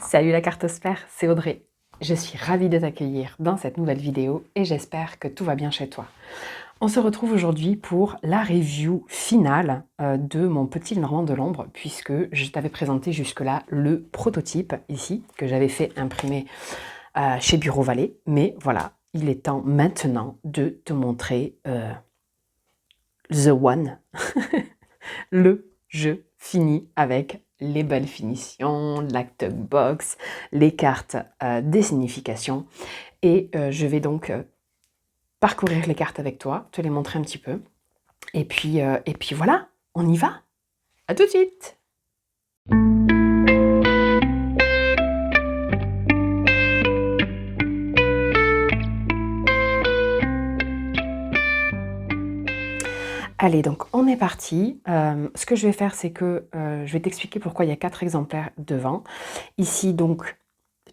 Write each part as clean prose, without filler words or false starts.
Salut la cartosphère, c'est Audrey. Je suis ravie de t'accueillir dans cette nouvelle vidéo et j'espère que tout va bien chez toi. On se retrouve aujourd'hui pour la review finale de mon petit Normand de l'ombre, puisque je t'avais présenté jusque-là le prototype ici, que j'avais fait imprimer chez Bureau Vallée. Mais voilà, il est temps maintenant de te montrer The One, le jeu fini avec les belles finitions, la tuck box, les cartes des significations. Et je vais donc parcourir les cartes avec toi, te les montrer un petit peu. Et puis voilà, on y va. À tout de suite. Allez, donc on est parti. Ce que je vais faire, c'est que je vais t'expliquer pourquoi il y a 4 exemplaires devant. Ici, donc,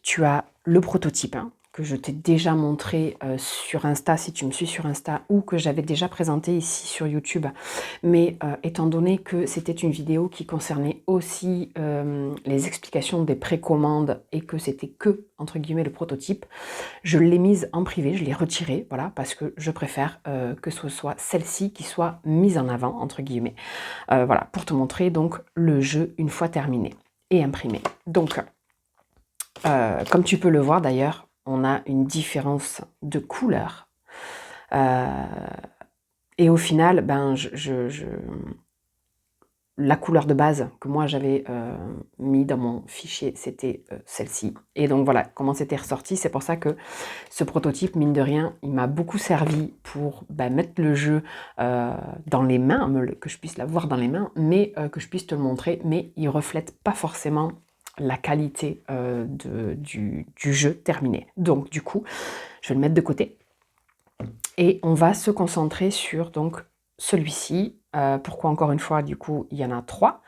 tu as le prototype que je t'ai déjà montré sur Insta, si tu me suis sur Insta, ou que j'avais déjà présenté ici sur YouTube. Mais étant donné que c'était une vidéo qui concernait aussi les explications des précommandes et que c'était que, entre guillemets, le prototype, je l'ai mise en privé, je l'ai retirée, voilà, parce que je préfère que ce soit celle-ci qui soit mise en avant, entre guillemets. Voilà, pour te montrer donc le jeu une fois terminé et imprimé. Donc, comme tu peux le voir d'ailleurs, on a une différence de couleur. Et au final, ben, la couleur de base que moi j'avais mis dans mon fichier, c'était celle-ci. Et donc voilà comment c'était ressorti. C'est pour ça que ce prototype, mine de rien, il m'a beaucoup servi pour mettre le jeu dans les mains, que je puisse l'avoir dans les mains, mais que je puisse te le montrer. Mais il ne reflète pas forcément la qualité du jeu terminé. Donc du coup, je vais le mettre de côté et on va se concentrer sur donc celui-ci. Pourquoi encore une fois, du coup, il y en a 3.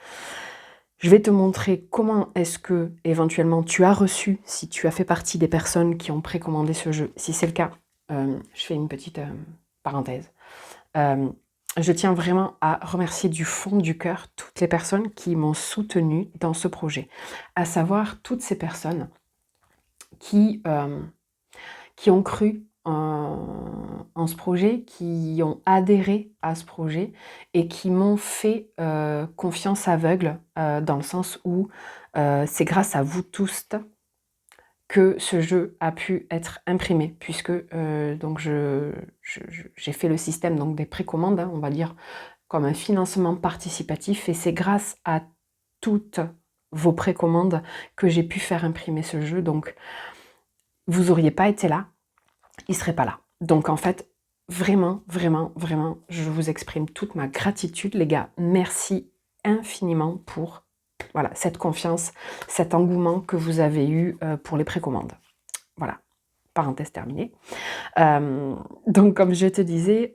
Je vais te montrer comment est-ce que éventuellement tu as reçu, si tu as fait partie des personnes qui ont précommandé ce jeu. Si c'est le cas, je fais une petite parenthèse. Je tiens vraiment à remercier du fond du cœur toutes les personnes qui m'ont soutenue dans ce projet, à savoir toutes ces personnes qui ont cru en ce projet, qui ont adhéré à ce projet et qui m'ont fait confiance aveugle, dans le sens où c'est grâce à vous tous que ce jeu a pu être imprimé, puisque donc j'ai fait le système donc des précommandes, on va dire, comme un financement participatif, et c'est grâce à toutes vos précommandes que j'ai pu faire imprimer ce jeu. Donc vous auriez pas été là, il serait pas là. Donc en fait, vraiment, vraiment, vraiment, je vous exprime toute ma gratitude, les gars. Merci infiniment pour voilà, cette confiance, cet engouement que vous avez eu pour les précommandes. Voilà, parenthèse terminée. Donc comme je te disais,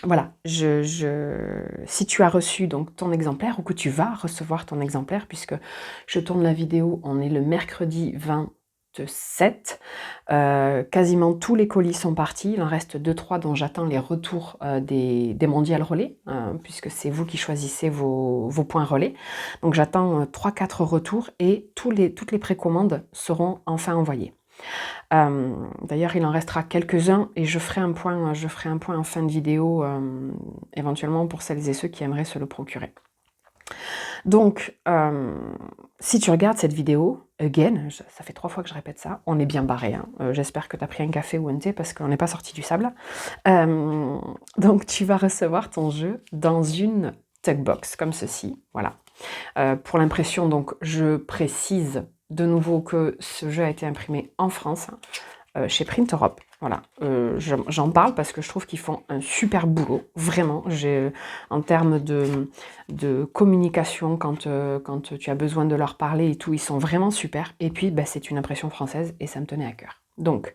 voilà, si tu as reçu donc ton exemplaire ou que tu vas recevoir ton exemplaire, puisque je tourne la vidéo, on est le mercredi 27, quasiment tous les colis sont partis, il en reste 2-3 dont j'attends les retours des mondiales relais, puisque c'est vous qui choisissez vos points relais. Donc j'attends 3-4 retours et toutes les précommandes seront enfin envoyées. D'ailleurs, il en restera quelques-uns et je ferai un point en fin de vidéo, éventuellement pour celles et ceux qui aimeraient se le procurer. Donc, si tu regardes cette vidéo, again, ça fait 3 fois que je répète ça, on est bien barré. J'espère que tu as pris un café ou un thé parce qu'on n'est pas sorti du sable. Donc, tu vas recevoir ton jeu dans une tuck box comme ceci, voilà. Pour l'impression, donc, je précise de nouveau que ce jeu a été imprimé en France, chez Print Europe. Voilà, j'en parle parce que je trouve qu'ils font un super boulot, vraiment. En termes de communication, quand tu as besoin de leur parler et tout, ils sont vraiment super. Et puis, c'est une impression française et ça me tenait à cœur. Donc,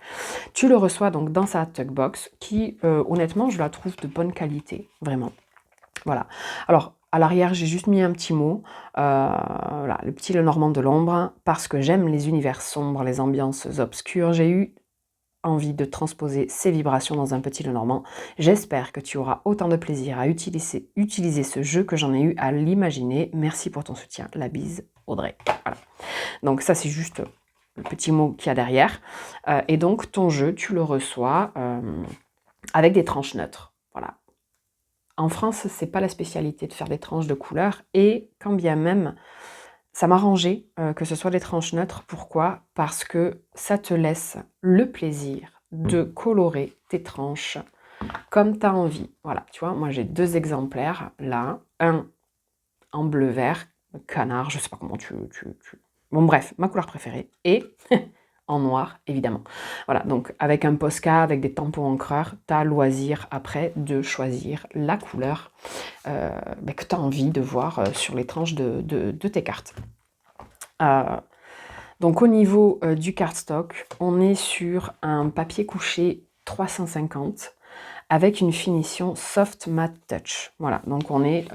tu le reçois donc dans sa tuck box qui, honnêtement, je la trouve de bonne qualité, vraiment. Voilà. Alors, à l'arrière, j'ai juste mis un petit mot, voilà, le petit Lenormand de l'ombre, parce que j'aime les univers sombres, les ambiances obscures. J'ai eu envie de transposer ces vibrations dans un petit Lenormand. J'espère que tu auras autant de plaisir à utiliser ce jeu que j'en ai eu à l'imaginer. Merci pour ton soutien. La bise, Audrey. Voilà. Donc ça, c'est juste le petit mot qu'il y a derrière. Et donc, ton jeu, tu le reçois avec des tranches neutres. Voilà. En France, c'est pas la spécialité de faire des tranches de couleurs. Et quand bien même, ça m'arrangeait que ce soit des tranches neutres. Pourquoi? Parce que ça te laisse le plaisir de colorer tes tranches comme tu as envie. Voilà, tu vois, moi j'ai 2 exemplaires là. Un en bleu-vert, canard, je sais pas comment tu... Bon bref, ma couleur préférée. Et en noir, évidemment. Voilà, donc avec un Posca, avec des tampons encreurs, tu as loisir après de choisir la couleur que tu as envie de voir sur les tranches de tes cartes. Donc au niveau du cardstock, on est sur un papier couché 350 avec une finition soft matte touch. Voilà, donc on est,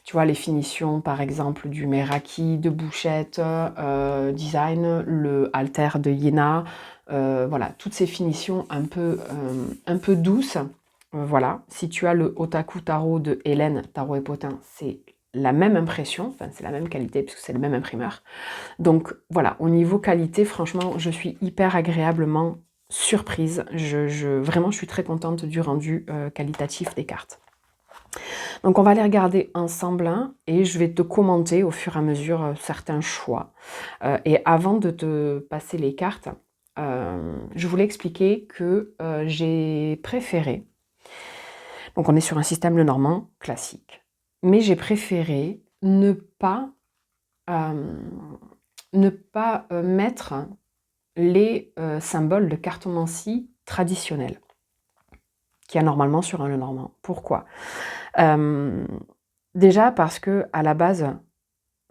tu vois, les finitions par exemple du Meraki, de Bouchette Design, le Alter de Yéna, voilà, toutes ces finitions un peu douces. Voilà, si tu as le Otaku Tarot de Hélène, Tarot et Potin, c'est la même impression, enfin c'est la même qualité puisque c'est le même imprimeur. Donc voilà, au niveau qualité, franchement, je suis hyper agréablement surprise. Vraiment, je suis très contente du rendu qualitatif des cartes. Donc on va les regarder ensemble et je vais te commenter au fur et à mesure certains choix. Et avant de te passer les cartes, je voulais expliquer que j'ai préféré, donc on est sur un système Lenormand classique, mais j'ai préféré ne pas mettre les symboles de cartomancie traditionnels qu'il y a normalement sur un Lenormand. Pourquoi? Déjà parce que à la base,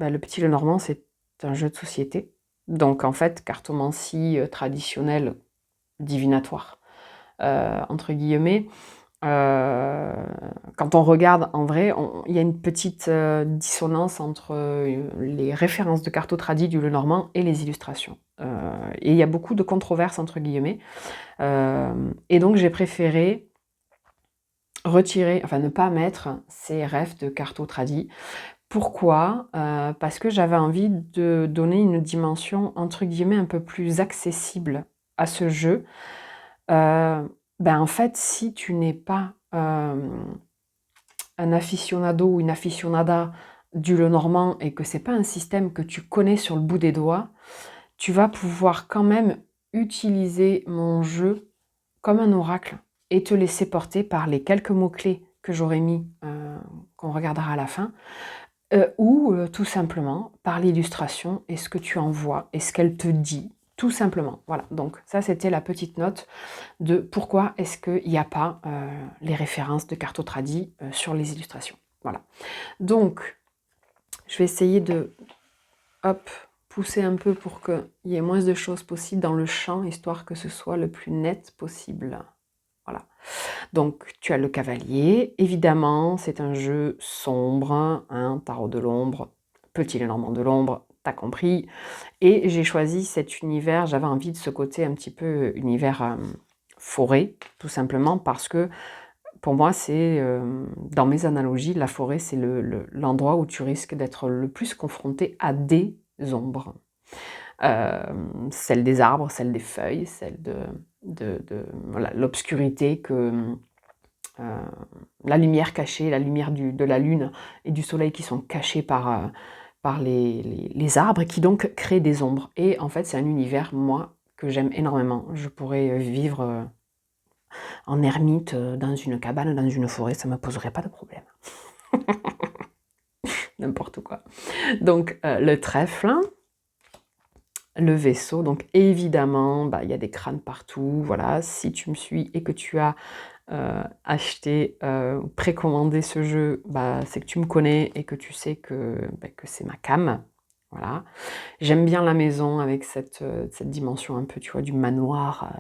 le petit Lenormand, c'est un jeu de société. Donc en fait, cartomancie traditionnelle, divinatoire, entre guillemets, quand on regarde en vrai, il y a une petite dissonance entre les références de carto tradi du Lenormand et les illustrations. Et il y a beaucoup de controverses entre guillemets. Et donc j'ai préféré ne pas mettre ces refs de carto tradi. Pourquoi? Parce que j'avais envie de donner une dimension entre guillemets un peu plus accessible à ce jeu. En fait, si tu n'es pas un aficionado ou une aficionada du Lenormand et que c'est pas un système que tu connais sur le bout des doigts, tu vas pouvoir quand même utiliser mon jeu comme un oracle et te laisser porter par les quelques mots-clés que j'aurais mis, qu'on regardera à la fin, ou tout simplement par l'illustration et ce que tu en vois et ce qu'elle te dit, tout simplement. Voilà, donc ça c'était la petite note de pourquoi est-ce qu'il n'y a pas les références de carto tradi sur les illustrations. Voilà. Donc, je vais essayer de pousser un peu pour qu'il y ait moins de choses possibles dans le champ, histoire que ce soit le plus net possible. Voilà. Donc, tu as le cavalier. Évidemment, c'est un jeu sombre, tarot de l'ombre, petit Lenormand de l'ombre, t'as compris. Et j'ai choisi cet univers, j'avais envie de ce côté un petit peu univers forêt, tout simplement parce que pour moi, c'est, dans mes analogies, la forêt, c'est l'endroit où tu risques d'être le plus confronté à des ombres. Celle des arbres, celle des feuilles, celle voilà, l'obscurité que la lumière cachée, la lumière de la lune et du soleil qui sont cachés par les arbres et qui donc créent des ombres. Et en fait, c'est un univers, moi, que j'aime énormément. Je pourrais vivre en ermite, dans une cabane, dans une forêt, ça ne me poserait pas de problème. N'importe quoi. Donc, le trèfle, le vaisseau, donc évidemment, il y a des crânes partout, voilà. Si tu me suis et que tu as acheté, précommandé ce jeu, c'est que tu me connais et que tu sais que c'est ma came, voilà. J'aime bien la maison avec cette dimension un peu, tu vois, du manoir,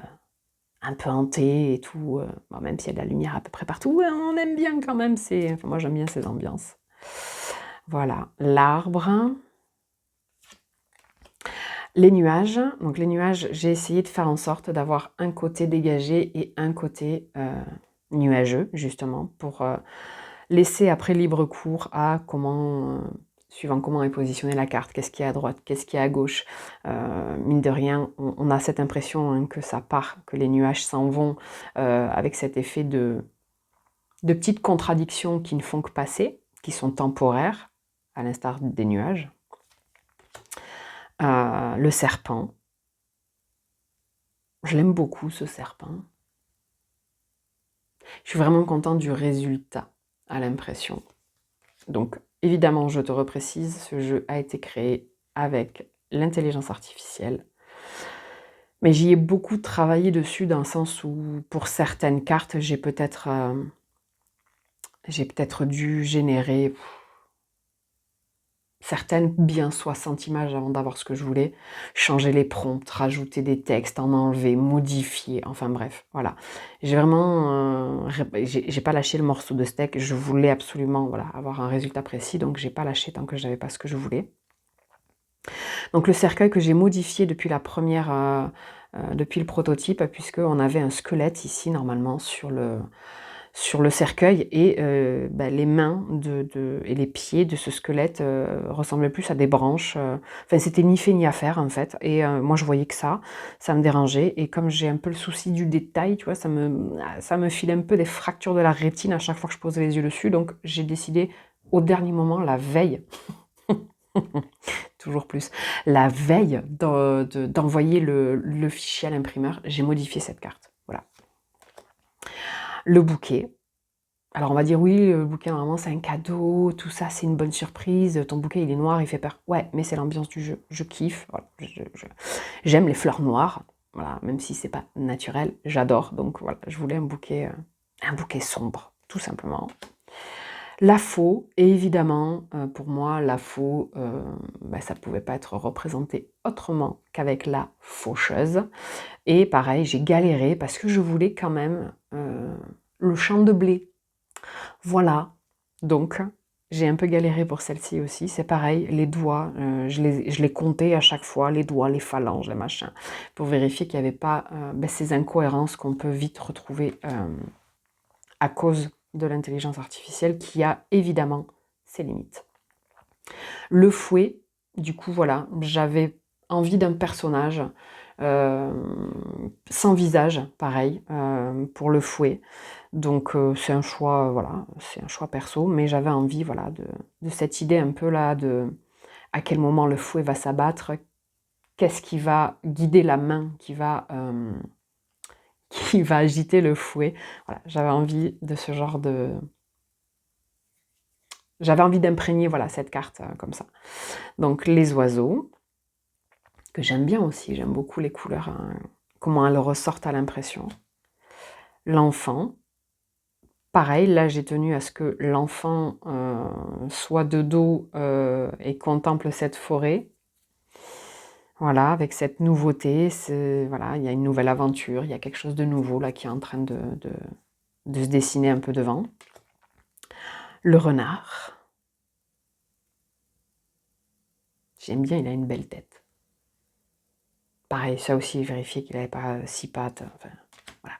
un peu hanté et tout, même s'il y a de la lumière à peu près partout, on aime bien quand même, moi j'aime bien ces ambiances. Voilà, l'arbre. Donc les nuages, j'ai essayé de faire en sorte d'avoir un côté dégagé et un côté nuageux, justement, pour laisser après libre cours à suivant comment est positionnée la carte, qu'est-ce qui est à droite, qu'est-ce qui est à gauche. Mine de rien, on a cette impression hein, que ça part, que les nuages s'en vont, avec cet effet de petites contradictions qui ne font que passer, qui sont temporaires, à l'instar des nuages. Le serpent. Je l'aime beaucoup, ce serpent. Je suis vraiment contente du résultat, à l'impression. Donc, évidemment, je te reprécise, ce jeu a été créé avec l'intelligence artificielle. Mais j'y ai beaucoup travaillé dessus dans le sens où, pour certaines cartes, j'ai peut-être dû générer certaines bien 60 images avant d'avoir ce que je voulais, changer les prompts, rajouter des textes, en enlever, modifier, enfin bref, voilà. J'ai vraiment, j'ai pas lâché le morceau de steak, je voulais absolument voilà, avoir un résultat précis, donc j'ai pas lâché tant que j'avais pas ce que je voulais. Donc le cercueil que j'ai modifié depuis depuis le prototype, puisqu'on avait un squelette ici normalement sur le cercueil et les mains et les pieds de ce squelette ressemblaient plus à des branches. Enfin, c'était ni fait ni à faire en fait. Et moi, je voyais que ça me dérangeait. Et comme j'ai un peu le souci du détail, tu vois, ça me filait un peu des fractures de la rétine à chaque fois que je posais les yeux dessus. Donc, j'ai décidé au dernier moment, la veille, toujours plus, la veille d'envoyer le fichier à l'imprimeur, j'ai modifié cette carte. Voilà. Le bouquet. Alors on va dire oui, le bouquet normalement c'est un cadeau, tout ça c'est une bonne surprise, ton bouquet il est noir, il fait peur. Ouais, mais c'est l'ambiance du jeu, je kiffe, voilà. J'aime les fleurs noires, voilà, même si c'est pas naturel, j'adore. Donc voilà, je voulais un bouquet sombre, tout simplement. La faux, et évidemment, pour moi, la faux, ça pouvait pas être représenté autrement qu'avec la faucheuse. Et pareil, j'ai galéré parce que je voulais quand même le champ de blé. Voilà, donc j'ai un peu galéré pour celle-ci aussi. C'est pareil, les doigts, je les comptais à chaque fois, les doigts, les phalanges, les machins, pour vérifier qu'il n'y avait pas ces incohérences qu'on peut vite retrouver à cause de l'intelligence artificielle qui a évidemment ses limites. Le fouet, du coup, voilà, j'avais envie d'un personnage sans visage, pareil, pour le fouet. Donc c'est un choix, voilà, c'est un choix perso, mais j'avais envie, voilà, de cette idée un peu là de à quel moment le fouet va s'abattre, qu'est-ce qui va guider la main qui va agiter le fouet. Voilà, j'avais envie de ce genre de... J'avais envie d'imprégner, voilà, cette carte comme ça. Donc les oiseaux, que j'aime bien aussi, j'aime beaucoup les couleurs, hein, comment elles ressortent à l'impression. L'enfant, pareil, là j'ai tenu à ce que l'enfant soit de dos et contemple cette forêt. Voilà, avec cette nouveauté, voilà, il y a une nouvelle aventure, il y a quelque chose de nouveau là qui est en train de se dessiner un peu devant. Le renard. J'aime bien, il a une belle tête. Pareil, ça aussi, vérifier qu'il n'avait pas 6 pattes. Enfin, voilà.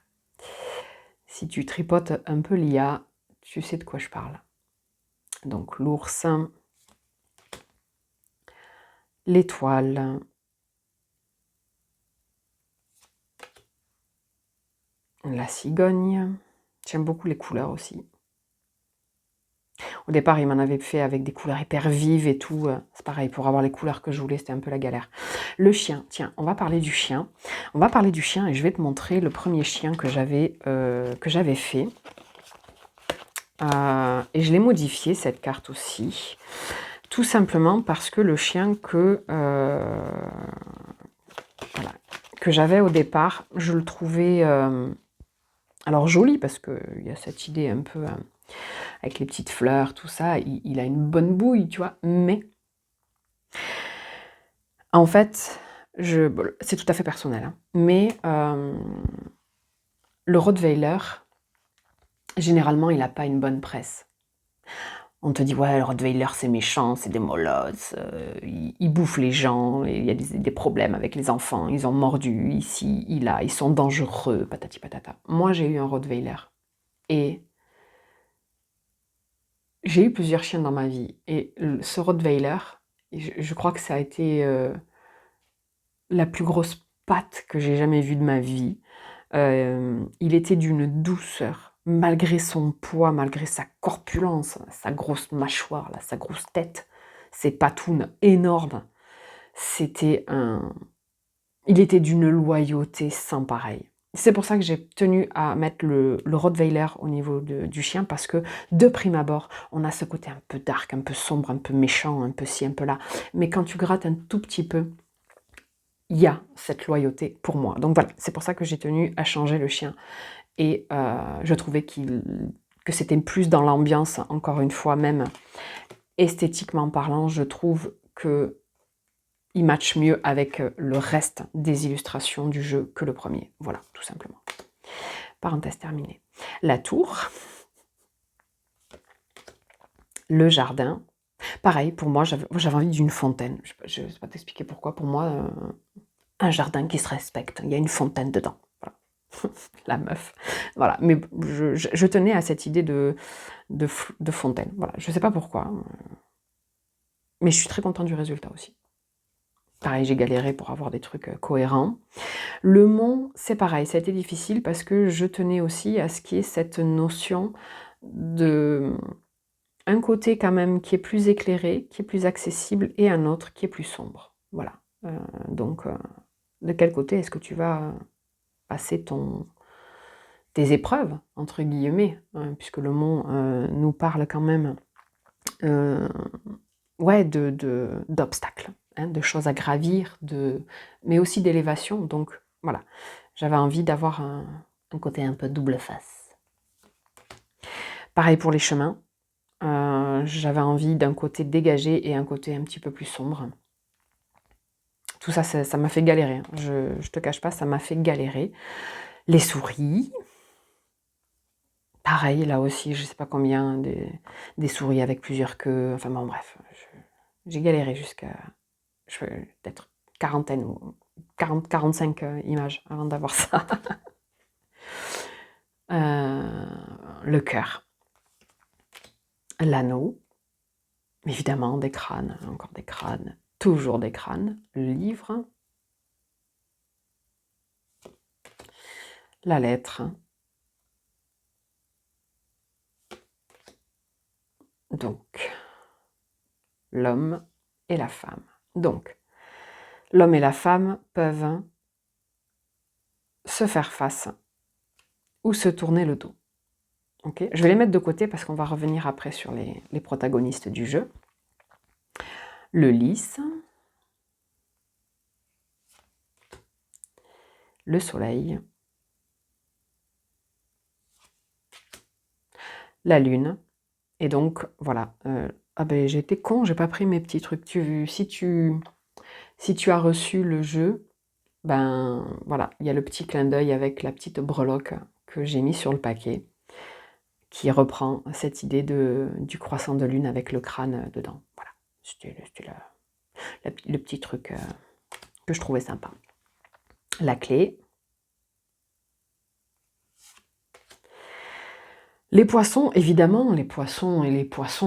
Si tu tripotes un peu l'IA, tu sais de quoi je parle. Donc l'ours, l'étoile, la cigogne. J'aime beaucoup les couleurs aussi. Au départ, il m'en avait fait avec des couleurs hyper vives et tout. C'est pareil, pour avoir les couleurs que je voulais, c'était un peu la galère. Le chien, tiens, on va parler du chien. On va parler du chien et je vais te montrer le premier chien que j'avais fait. Et je l'ai modifié, cette carte aussi. Tout simplement parce que le chien que j'avais au départ, je le trouvais alors joli parce qu'il y a cette idée un peu avec les petites fleurs, tout ça, il a une bonne bouille, tu vois, mais en fait, c'est tout à fait personnel, hein, mais le Rottweiler, généralement, il n'a pas une bonne presse. On te dit, ouais, le Rottweiler, c'est méchant, c'est des molosses, ils bouffent les gens, et il y a des problèmes avec les enfants, ils ont mordu ici, là, ils sont dangereux, patati patata. Moi, j'ai eu un Rottweiler. Et j'ai eu plusieurs chiens dans ma vie. Et ce Rottweiler, je crois que ça a été la plus grosse patte que j'ai jamais vue de ma vie. Il était d'une douceur, malgré son poids, malgré sa corpulence, sa grosse mâchoire, là, sa grosse tête, ses patounes énormes. Il était d'une loyauté sans pareil. C'est pour ça que j'ai tenu à mettre le Rottweiler au niveau du chien, parce que de prime abord, on a ce côté un peu dark, un peu sombre, un peu méchant, un peu ci, un peu là. Mais quand tu grattes un tout petit peu, il y a cette loyauté pour moi. Donc voilà, c'est pour ça que j'ai tenu à changer le chien. Et je trouvais que c'était plus dans l'ambiance, encore une fois, même esthétiquement parlant, je trouve que il match mieux avec le reste des illustrations du jeu que le premier. Voilà, tout simplement. Parenthèse terminée. La tour. Le jardin. Pareil, pour moi, j'avais envie d'une fontaine. Je ne sais pas t'expliquer pourquoi. Pour moi, un jardin qui se respecte. Il y a une fontaine dedans. Voilà. La meuf. Voilà. Mais je tenais à cette idée de fontaine. Voilà. Je ne sais pas pourquoi. Mais je suis très contente du résultat aussi. Pareil, j'ai galéré pour avoir des trucs cohérents. Le mont, c'est pareil, ça a été difficile parce que je tenais aussi à ce qu'il y ait cette notion de... un côté quand même qui est plus éclairé, qui est plus accessible, et un autre qui est plus sombre. Voilà. Donc, de quel côté est-ce que tu vas passer tes épreuves, entre guillemets, hein, puisque le mont nous parle quand même ouais, d'obstacles, hein, de choses à gravir, mais aussi d'élévation. Donc voilà, j'avais envie d'avoir un côté un peu double face. Pareil pour les chemins, j'avais envie d'un côté dégagé et un côté un petit peu plus sombre. Tout ça, ça m'a fait galérer, hein. Je te cache pas, ça m'a fait galérer. Les souris, pareil, là aussi, je sais pas combien, des souris avec plusieurs queues, enfin bon bref, j'ai galéré jusqu'à peut-être quarantaine ou 45 images avant d'avoir ça. Le cœur, l'anneau, évidemment des crânes, encore des crânes, toujours des crânes, le livre, la lettre, donc l'homme et la femme. Donc, l'homme et la femme peuvent se faire face ou se tourner le dos. Okay, je vais les mettre de côté parce qu'on va revenir après sur les protagonistes du jeu. Le lys, le soleil, la lune, et donc voilà. Ah ben j'ai été con, j'ai pas pris mes petits trucs. Si tu as reçu le jeu, ben voilà, il y a le petit clin d'œil avec la petite breloque que j'ai mis sur le paquet, qui reprend cette idée du croissant de lune avec le crâne dedans. Voilà, c'était le petit truc que je trouvais sympa. La clé. Les poissons, évidemment, les poissons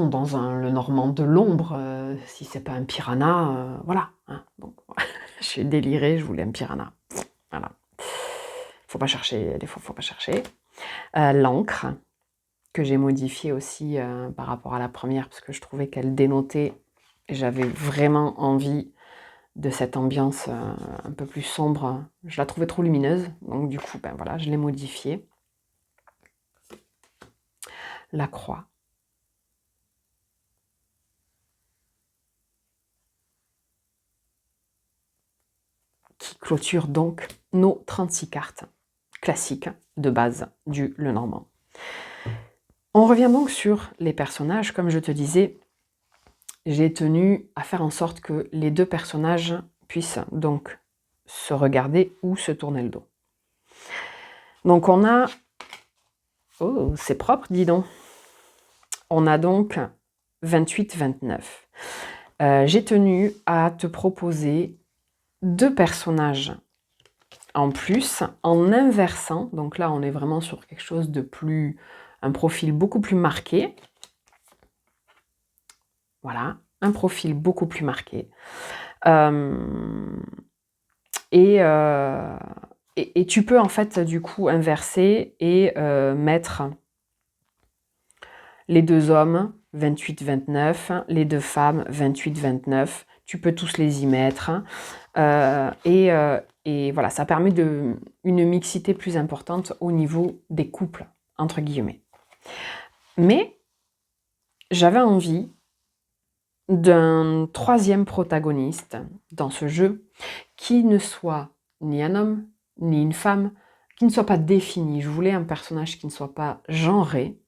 dans le normand de l'ombre, si c'est pas un piranha, voilà. Hein, donc, je suis délirée, je voulais un piranha. Voilà. Faut pas chercher, des fois, faut pas chercher. L'encre, que j'ai modifiée aussi par rapport à la première, parce que je trouvais qu'elle dénotait, et j'avais vraiment envie de cette ambiance un peu plus sombre. Je la trouvais trop lumineuse, donc du coup, ben voilà, je l'ai modifiée. La croix. Qui clôture donc nos 36 cartes classiques de base du Lenormand. On revient donc sur les personnages. Comme je te disais, j'ai tenu à faire en sorte que les deux personnages puissent donc se regarder ou se tourner le dos. Donc on a... Oh, c'est propre, dis donc. On a donc 28-29. J'ai tenu à te proposer 2 personnages en plus, en inversant. Donc là, on est vraiment sur quelque chose de plus... un profil beaucoup plus marqué. Voilà, un profil beaucoup plus marqué. Et tu peux en fait du coup inverser et mettre les 2 hommes 28-29, les 2 femmes 28-29. Tu peux tous les y mettre. Et voilà, ça permet une mixité plus importante au niveau des couples, entre guillemets. Mais j'avais envie d'un 3e protagoniste dans ce jeu qui ne soit ni un homme, ni une femme, qui ne soit pas défini. Je voulais un personnage qui ne soit pas genré.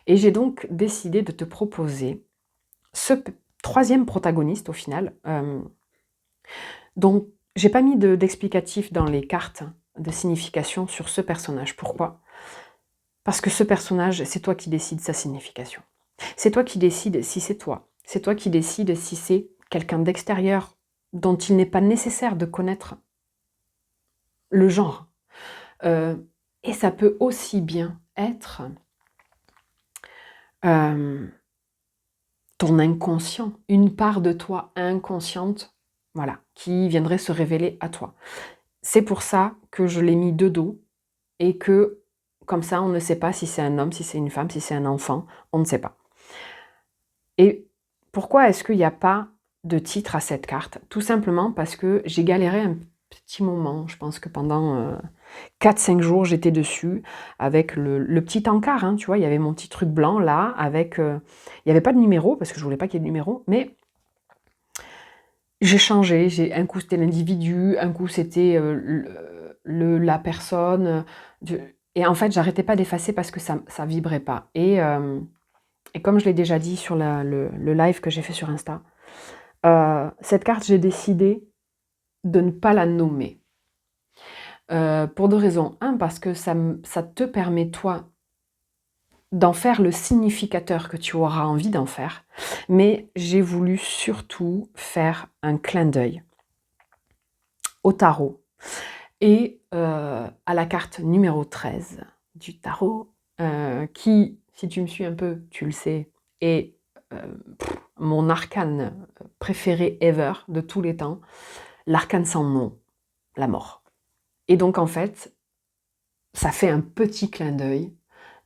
Et j'ai donc décidé de te proposer ce 3e protagoniste au final, dont j'ai pas mis d'explicatif dans les cartes de signification sur ce personnage. Pourquoi ? Parce que ce personnage, c'est toi qui décides sa signification. C'est toi qui décides si c'est toi. C'est toi qui décides si c'est quelqu'un d'extérieur dont il n'est pas nécessaire de connaître le genre. Et ça peut aussi bien être ton inconscient, une part de toi inconsciente, voilà, qui viendrait se révéler à toi. C'est pour ça que je l'ai mis de dos et que, comme ça, on ne sait pas si c'est un homme, si c'est une femme, si c'est un enfant, on ne sait pas. Et pourquoi est-ce qu'il n'y a pas de titre à cette carte ? Tout simplement parce que j'ai galéré un petit moment, je pense que pendant 4-5 jours, j'étais dessus avec le petit encart, hein, tu vois, il y avait mon petit truc blanc là, avec... il n'y avait pas de numéro, parce que je ne voulais pas qu'il y ait de numéro, mais j'ai changé, un coup c'était l'individu, un coup c'était la personne, et en fait, j'arrêtais pas d'effacer parce que ça vibrait pas. Et comme je l'ai déjà dit sur le live que j'ai fait sur Insta, cette carte, j'ai décidé de ne pas la nommer. Pour 2 raisons. Parce que ça te permet, toi, d'en faire le significateur que tu auras envie d'en faire. Mais j'ai voulu surtout faire un clin d'œil au tarot et à la carte numéro 13 du tarot, qui, si tu me suis un peu, tu le sais, est mon arcane préféré ever de tous les temps, l'arcane sans nom, la mort. Et donc en fait, ça fait un petit clin d'œil.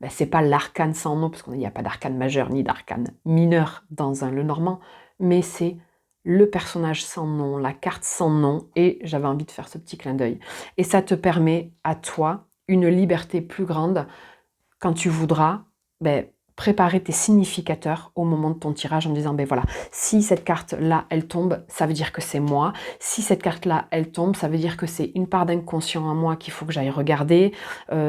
Ben, c'est pas l'arcane sans nom, parce qu'il n'y a pas d'arcane majeur ni d'arcane mineur dans le normand, mais c'est le personnage sans nom, la carte sans nom, et j'avais envie de faire ce petit clin d'œil. Et ça te permet à toi une liberté plus grande quand tu voudras préparer tes significateurs au moment de ton tirage en disant, voilà, si cette carte-là, elle tombe, ça veut dire que c'est moi. Si cette carte-là, elle tombe, ça veut dire que c'est une part d'inconscient à moi qu'il faut que j'aille regarder.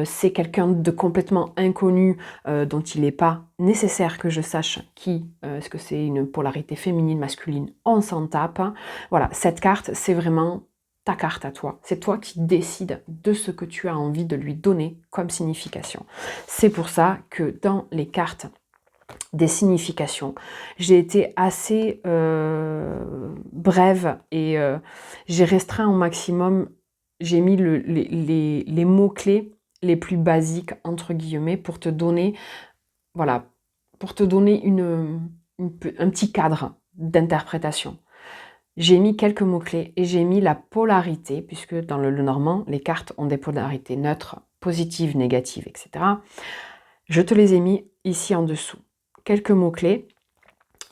C'est quelqu'un de complètement inconnu dont il n'est pas nécessaire que je sache qui, est-ce que c'est une polarité féminine, masculine, on s'en tape. Voilà, cette carte, c'est vraiment ta carte à toi. C'est toi qui décides de ce que tu as envie de lui donner comme signification. C'est pour ça que dans les cartes des significations, j'ai été assez brève et j'ai restreint au maximum, j'ai mis les mots-clés les plus basiques, entre guillemets, pour te donner, voilà, pour te donner un petit cadre d'interprétation. J'ai mis quelques mots-clés et j'ai mis la polarité, puisque dans le normand, les cartes ont des polarités neutres, positives, négatives, etc. Je te les ai mis ici en dessous. Quelques mots-clés,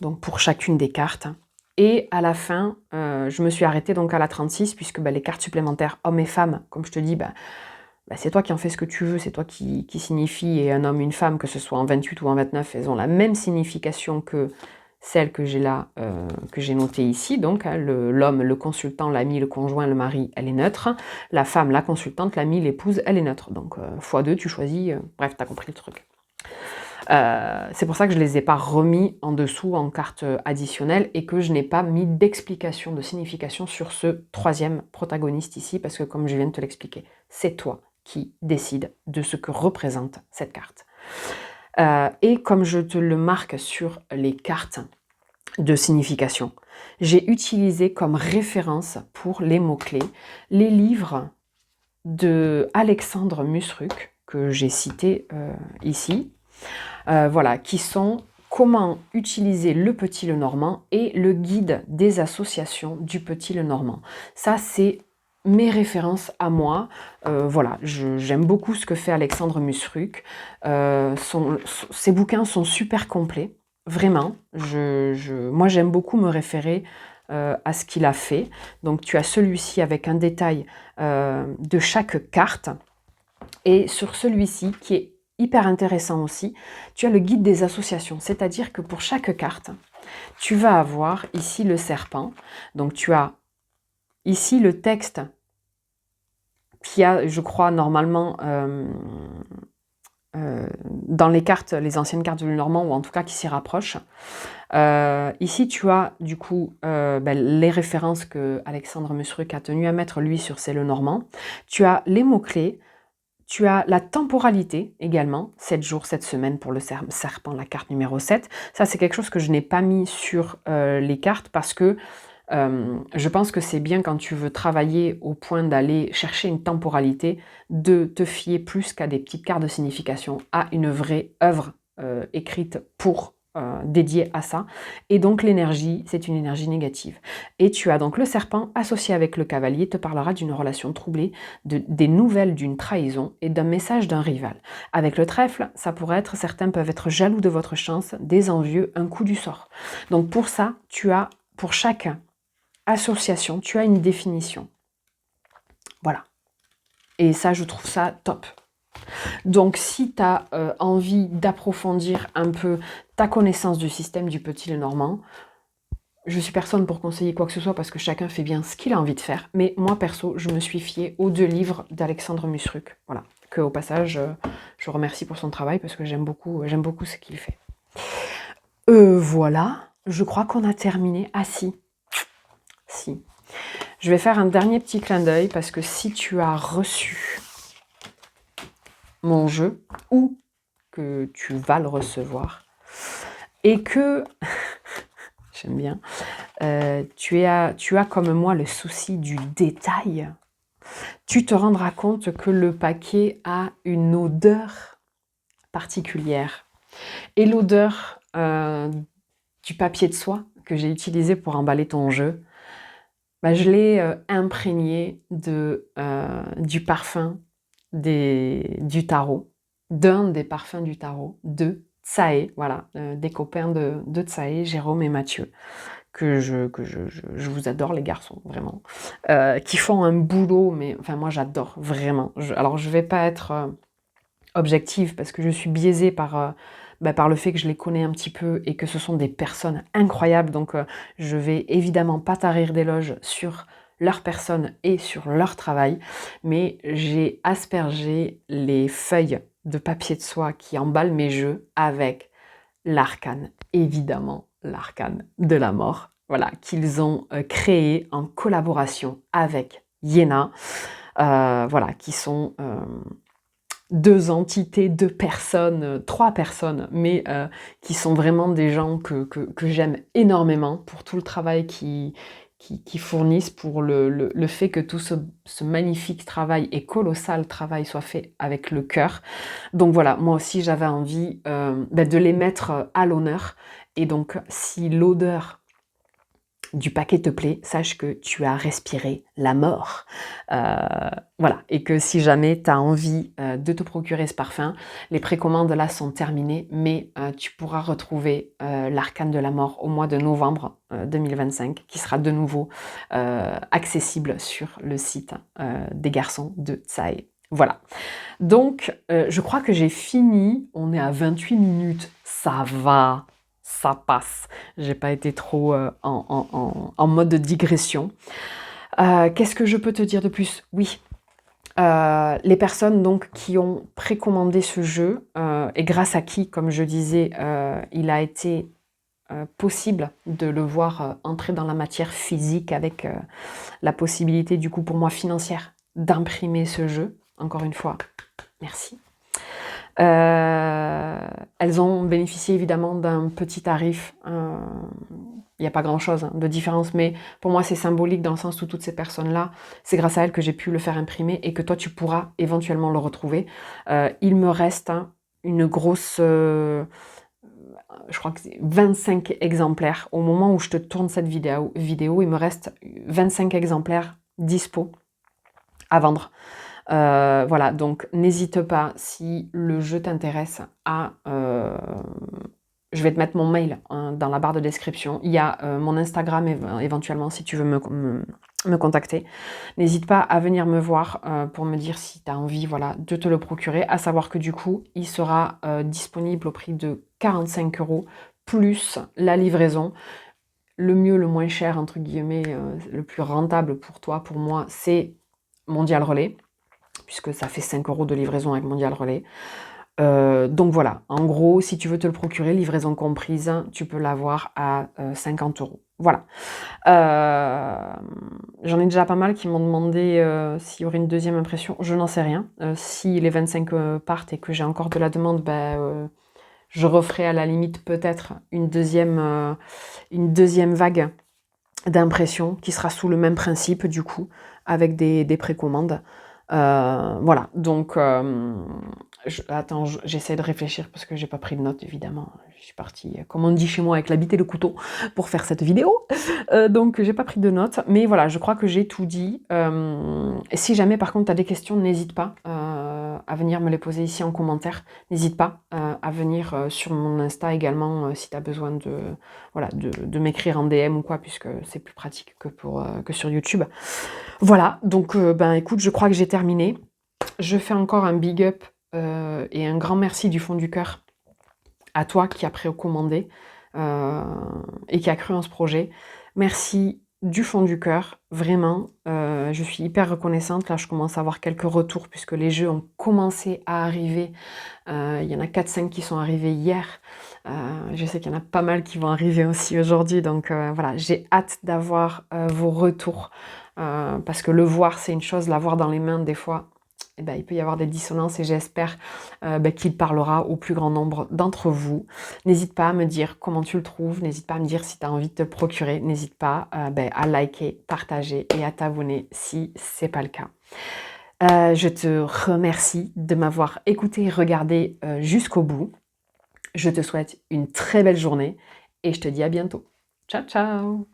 donc pour chacune des cartes. Et à la fin, je me suis arrêtée donc à la 36, puisque les cartes supplémentaires, hommes et femmes, comme je te dis, c'est toi qui en fais ce que tu veux, c'est toi qui signifie, et un homme, une femme, que ce soit en 28 ou en 29, elles ont la même signification que celle que j'ai là, que j'ai notée ici. Donc l'homme, le consultant, l'ami, le conjoint, le mari, elle est neutre. La femme, la consultante, l'ami, l'épouse, elle est neutre. Donc x2, tu choisis, bref, t'as compris le truc. C'est pour ça que je ne les ai pas remis en dessous en carte additionnelle et que je n'ai pas mis d'explication, de signification sur ce 3e protagoniste ici, parce que comme je viens de te l'expliquer, c'est toi qui décides de ce que représente cette carte. Et comme je te le marque sur les cartes de signification, j'ai utilisé comme référence pour les mots-clés les livres de Alexandre Musruc, que j'ai cité ici, voilà, qui sont Comment utiliser le Petit Lenormand et le guide des associations du Petit Lenormand. Ça, c'est mes références à moi. Voilà, j'aime beaucoup ce que fait Alexandre Musruc. Ses bouquins sont super complets, vraiment. Moi, j'aime beaucoup me référer à ce qu'il a fait. Donc, tu as celui-ci avec un détail de chaque carte. Et sur celui-ci, qui est hyper intéressant aussi, tu as le guide des associations. C'est-à-dire que pour chaque carte, tu vas avoir ici le serpent. Donc tu as ici le texte qui a, je crois, normalement dans les cartes, les anciennes cartes du Lenormand, ou en tout cas qui s'y rapprochent. Ici, tu as du coup les références que Alexandre Musruc a tenu à mettre, lui, sur ses Lenormand. Tu as les mots-clés. Tu as la temporalité également, 7 jours, 7 semaines pour le serpent, la carte numéro 7. Ça, c'est quelque chose que je n'ai pas mis sur les cartes parce que je pense que c'est bien quand tu veux travailler au point d'aller chercher une temporalité, de te fier plus qu'à des petites cartes de signification, à une vraie œuvre écrite pour dédiée à ça. Et donc l'énergie, c'est une énergie négative. Et tu as donc le serpent associé avec le cavalier, te parlera d'une relation troublée, des nouvelles d'une trahison et d'un message d'un rival. Avec le trèfle, ça pourrait être, certains peuvent être jaloux de votre chance, des envieux, un coup du sort. Donc pour ça, tu as, pour chaque association, tu as une définition. Voilà. Et ça, je trouve ça top. Donc, si tu as envie d'approfondir un peu ta connaissance du système du Petit Lenormand, je suis personne pour conseiller quoi que ce soit parce que chacun fait bien ce qu'il a envie de faire. Mais moi, perso, je me suis fiée aux 2 livres d'Alexandre Musruc. Voilà. Que au passage, je remercie pour son travail parce que j'aime beaucoup ce qu'il fait. Voilà. Je crois qu'on a terminé. Ah si. Si. Je vais faire un dernier petit clin d'œil parce que si tu as reçu mon jeu ou que tu vas le recevoir et que, j'aime bien, tu as comme moi le souci du détail, tu te rendras compte que le paquet a une odeur particulière. Et l'odeur du papier de soie que j'ai utilisé pour emballer ton jeu, je l'ai imprégné du parfum du tarot, d'un des parfums du tarot, de Tsae, voilà, des copains de Tsae, Jérôme et Mathieu, que je vous adore les garçons, vraiment, qui font un boulot, mais enfin moi j'adore, vraiment. Alors je vais pas être objective parce que je suis biaisée par le fait que je les connais un petit peu et que ce sont des personnes incroyables, donc je vais évidemment pas tarir d'éloges sur leur personne et sur leur travail, mais j'ai aspergé les feuilles de papier de soie qui emballent mes jeux avec l'arcane, évidemment l'arcane de la mort, voilà, qu'ils ont créé en collaboration avec Iéna, voilà, qui sont 2 entités, 2 personnes, 3 personnes, mais qui sont vraiment des gens que j'aime énormément pour tout le travail qu'ils fournissent, pour le fait que tout ce magnifique travail et colossal travail soit fait avec le cœur. Donc voilà, moi aussi j'avais envie de les mettre à l'honneur. Et donc si l'odeur du paquet te plaît, sache que tu as respiré la mort. Voilà, et que si jamais tu as envie de te procurer ce parfum, les précommandes là sont terminées, mais tu pourras retrouver l'arcane de la mort au mois de novembre 2025, qui sera de nouveau accessible sur le site des garçons de Tsae. Voilà, donc je crois que j'ai fini, on est à 28 minutes, ça va, ça passe. J'ai pas été trop en mode de digression. Qu'est-ce que je peux te dire de plus? Oui, les personnes donc qui ont précommandé ce jeu et grâce à qui, comme je disais, il a été possible de le voir entrer dans la matière physique avec la possibilité du coup pour moi financière d'imprimer ce jeu. Encore une fois, merci. Elles ont bénéficié évidemment d'un petit tarif, il n'y a pas grand-chose, hein, de différence, mais pour moi c'est symbolique dans le sens où toutes ces personnes-là, c'est grâce à elles que j'ai pu le faire imprimer et que toi tu pourras éventuellement le retrouver. Il me reste, hein, une grosse, je crois que c'est 25 exemplaires. Au moment où je te tourne cette vidéo, il me reste 25 exemplaires dispo à vendre. Voilà, donc n'hésite pas, si le jeu t'intéresse, à... je vais te mettre mon mail, hein, dans la barre de description. Il y a mon Instagram éventuellement si tu veux me contacter. N'hésite pas à venir me voir pour me dire si tu as envie, voilà, de te le procurer. À savoir que du coup, il sera disponible au prix de 45 € plus la livraison. Le mieux, le moins cher, entre guillemets, le plus rentable pour toi, pour moi, c'est Mondial Relais, puisque ça fait 5 € de livraison avec Mondial Relais. Donc voilà, en gros, si tu veux te le procurer, livraison comprise, tu peux l'avoir à 50 €. Voilà. J'en ai déjà pas mal qui m'ont demandé s'il y aurait une deuxième impression. Je n'en sais rien. Si les 25 partent et que j'ai encore de la demande, je referai à la limite peut-être une deuxième vague d'impression qui sera sous le même principe du coup, avec des précommandes. Voilà, donc attends, j'essaie de réfléchir parce que j'ai pas pris de notes évidemment. Je suis partie, comme on dit chez moi, avec la bite et le couteau pour faire cette vidéo. Donc j'ai pas pris de notes, mais voilà, je crois que j'ai tout dit. Et si jamais par contre tu as des questions, n'hésite pas à venir me les poser ici en commentaire. N'hésite pas à venir sur mon Insta également si tu as besoin voilà, de m'écrire en DM ou quoi, puisque c'est plus pratique que sur YouTube. Voilà, donc écoute, je crois que j'ai terminé. Je fais encore un big up et un grand merci du fond du cœur à toi qui as précommandé et qui a cru en ce projet. Merci du fond du cœur, vraiment. Je suis hyper reconnaissante. Là, je commence à avoir quelques retours puisque les jeux ont commencé à arriver. Il y en a 4-5 qui sont arrivés hier. Je sais qu'il y en a pas mal qui vont arriver aussi aujourd'hui. Donc voilà, j'ai hâte d'avoir vos retours. Parce que le voir, c'est une chose, l'avoir dans les mains, des fois, il peut y avoir des dissonances et j'espère qu'il parlera au plus grand nombre d'entre vous. N'hésite pas à me dire comment tu le trouves, n'hésite pas à me dire si tu as envie de te le procurer, n'hésite pas à liker, partager et à t'abonner si ce n'est pas le cas. Je te remercie de m'avoir écouté et regardé jusqu'au bout. Je te souhaite une très belle journée et je te dis à bientôt. Ciao, ciao!